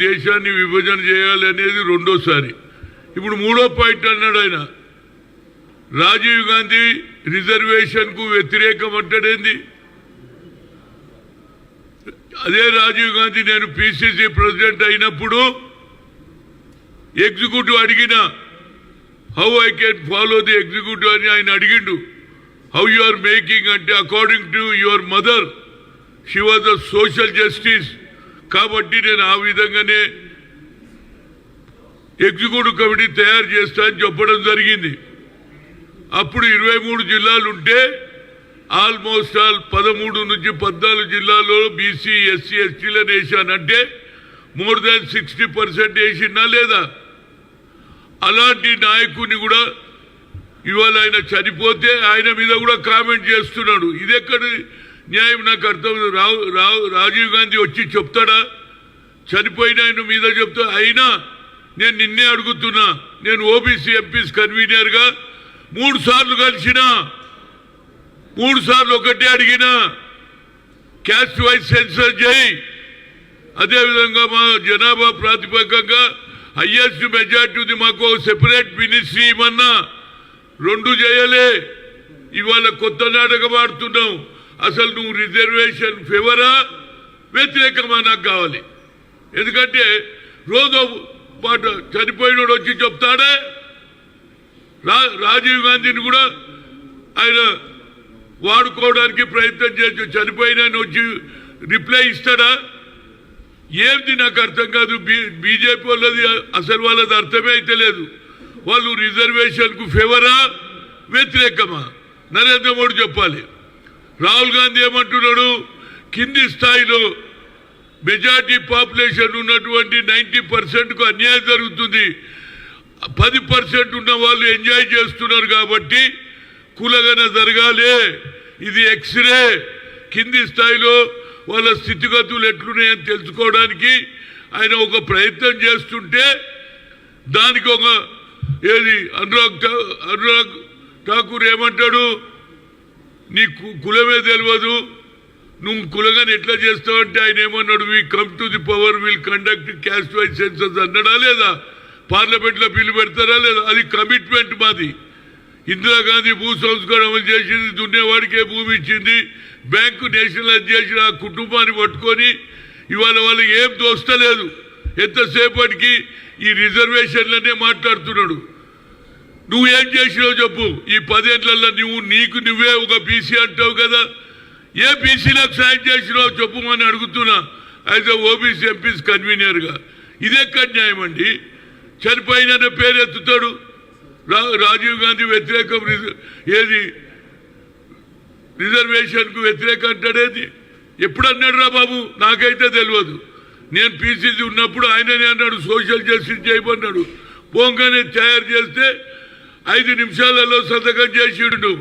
దేశాన్ని విభజన చేయాలి అనేది రెండోసారి. ఇప్పుడు మూడో పాయింట్ అన్నాడు ఆయన, రాజీవ్ గాంధీ రిజర్వేషన్ కు వ్యతిరేకం అంటాడేంది? అదే రాజీవ్ గాంధీ నేను పిసిసి ప్రెసిడెంట్ అయినప్పుడు ఎగ్జిక్యూటివ్ అడిగిన, how I can follow the executive అని ఆయన అడిగిండు. హౌ యు ఆర్ మేకింగ్ అంటే, according to your mother she was the social justice, కాబట్టి నేను ఆ విధంగానే ఎగ్జిక్యూటివ్ కమిటీ తయారు చేస్తా అని చెప్పడం జరిగింది. అప్పుడు 23 జిల్లాలు ఉంటే ఆల్మోస్ట్ ఆల్ 13 నుంచి 14 జిల్లాల్లో బీసీ ఎస్సీ ఎస్టీలను వేసానంటే మోర్ దాన్ 60% వేసినా లేదా? అలాంటి నాయకుడిని కూడా ఇవాళ ఆయన చనిపోతే ఆయన మీద కూడా కామెంట్ చేస్తున్నాడు. ఇది ఎక్కడ న్యాయం? నాకు అర్థం. రాజీవ్ గాంధీ వచ్చి చెప్తాడా? చనిపోయిన ఆయన మీద చెప్తా. అయినా నేను నిన్నే అడుగుతున్నా, నేను ఓబీసీ ఎంపీస్ కన్వీనర్గా 3 సార్లు కలిసిన, 3 సార్లు ఒకటే అడిగినా, క్యాస్ట్ వైజ్ సెన్సర్ చేయి, అదేవిధంగా మా జనాభా ప్రాతిపదికంగా హైయెస్ట్ మెజార్టీ ఉంది, మాకు సెపరేట్ మినిస్ట్రీ ఇవ్వన్నా, 2 చేయలే. ఇవాళ కొత్త నాటకం ఆడుతున్నావు. అసలు నువ్వు రిజర్వేషన్ ఫేవరా వ్యతిరేకమా నాకు కావాలి. ఎందుకంటే రోజు పాటు చనిపోయినోడు వచ్చి చెప్తాడే. రాజీవ్ గాంధీని కూడా ఆయన వాడుకోవడానికి ప్రయత్నం చేసి చనిపోయిన వచ్చి రిప్లై ఇస్తాడా? ఏమిటి నాకు అర్థం కాదు. బీజేపీ వాళ్ళది అసలు వాళ్ళది అర్థమే అయితే లేదు. వాళ్ళు రిజర్వేషన్కు ఫేవరా వ్యతిరేకమా? నరేంద్ర మోడీ చెప్పాలి. రాహుల్ గాంధీ ఏమంటున్నాడు? కింది స్థాయిలో మెజార్టీ పాపులేషన్ ఉన్నటువంటి 90%కు అన్యాయం జరుగుతుంది, 10% ఉన్న వాళ్ళు ఎంజాయ్ చేస్తున్నారు కాబట్టి కులగన జరగాలి. ఇది ఎక్స్రే. కింది స్థాయిలో వాళ్ళ స్థితిగతులు ఎట్లున్నాయని తెలుసుకోవడానికి ఆయన ఒక ప్రయత్నం చేస్తుంటే దానికి ఒక ఏది అనురాగ్ ఠాకూర్ ఏమంటాడు? నీ కులమే తెలియదు, నువ్వు కులగాని ఎట్లా చేస్తావంటే ఆయన ఏమన్నాడు? We come to the power will conduct caste wise census అన్నాడా లేదా? పార్లమెంట్లో బిల్లు పెడతారా లేదా? అది కమిట్మెంట్ మాది. ఇందిరాగాంధీ భూ సంస్కరణ అమలు చేసింది, దున్నేవాడికే భూమి ఇచ్చింది, బ్యాంకు నేషనలైజ్ చేసిన ఆ కుటుంబాన్ని పట్టుకొని ఇవాళ వాళ్ళకి ఏం దోస్తలేదు. ఎంతసేపటికి ఈ రిజర్వేషన్లనే మాట్లాడుతున్నాడు. నువ్వేం చేసినావు చెప్పు? ఈ 10 ఏళ్లలో నీకు నువ్వే ఒక బీసీ అంటావు కదా, ఏ బీసీలకు సాయం చేసినావు చెప్పుమని అడుగుతున్నా యాజ్ ఓబీసీ ఎంపీస్ కన్వీనర్గా. ఇదెక్కడ న్యాయం అండి? చనిపోయిన పేరు ఎత్తుతాడు. రాజీవ్ గాంధీ వ్యతిరేకం, ఏది రిజర్వేషన్కు వ్యతిరేకం అంటాడేది? ఎప్పుడు అన్నాడు రా బాబు? నాకైతే తెలియదు. నేను పీసీసీ ఉన్నప్పుడు ఆయననే అన్నాడు సోషల్ జస్టిస్ చేయమన్నాడు. పోంగానే తయారు చేస్తే 5 నిమిషాలలో సంతకం చేసిండు.